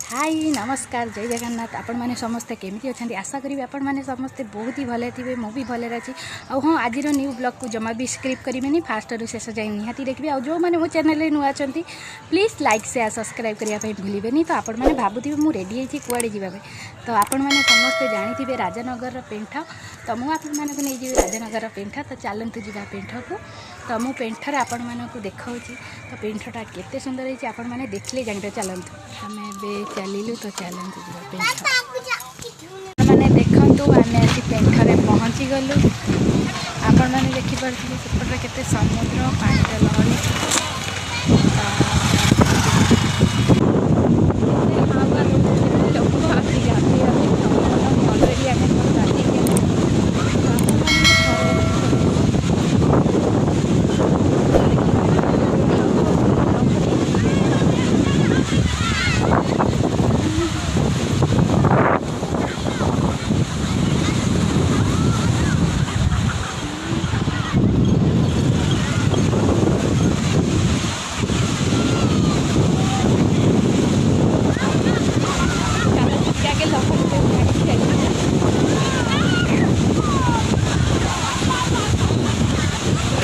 हाय नमस्कार जय जगन्नाथ आपण मैंने समस्ते केमी अच्छा आशा करी आपण मैंने समस्ते बहुत ही भले थे मु भी भले अच्छी हाँ आज न्यू ब्लॉग को जमा भी स्क्रिप्ट करेनि फास्ट रु शेष जाए निहाती देखिए आ जो मैंने मो चैनल नुआ अच्छा प्लीज लाइक शेयर सब्सक्राइब करने भूलें तो आपण मैंने भावुवे मुझे रेडी होती कुआड़े जावाई तो आपण मैंने समस्ते जानी राजनगर पेंठ तो मुझे नहीं जी राजनगर पेंठ तो चलतु जा पेंठ को तो मु पेंठर आपण मानक देखा तो पेंठटा केते सुंदर है आपण मैंने देखले जानते चलतु आम चलू तो चलतु जा पेंठ मैंने देखु आम आज पेंठरे पहुँची गलु आपण मैंने देखिपे सेपटे केते समुद्र पानी लहरी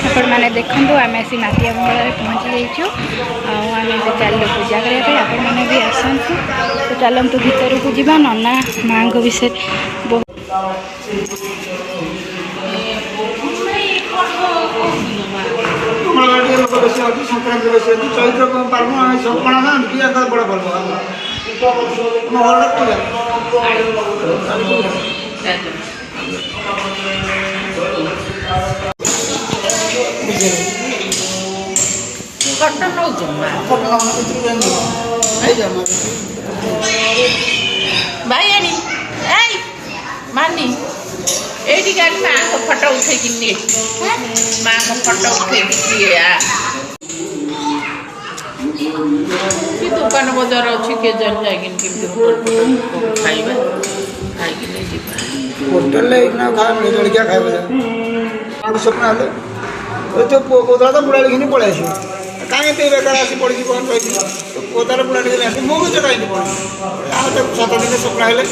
आपण मैंने देखु आम आसी माटिया बंगला पहुँची जाइए आम चलो पूजा करने आपण मैंने भी आसतु तो चलतु भीतर को जा नना माँ को विषय बहुत भाई आनी मानी एटी गाड़ी माँ को फोटो उठे कि माँ को फोटो उठे कि दुकान बजार अच्छी के जन जाए खाइबा खाई होटल जड़िया खाए स्वप्न तो कोदला तो बुढ़ा लिखी पड़े कहीं बेकार आसी पड़ी कौन कही तो कोदार बुढ़ा लिखे मुझे कहीं पड़े 7 दिन स्वप्न हेले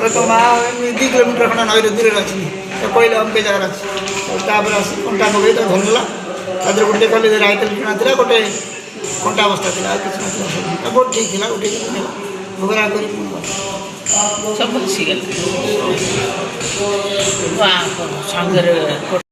तो माँ 2 किलोमीटर खंडा नई दूर अच्छी तो कहले हम के जगह अच्छी आस कंटा पकई तो धरला तादर गोटे खाली राइतल किणा था गोटे कंटा अवस्था थी किसी बहुत ठीक था गोटे भोगरा कर सब बसीगला संगे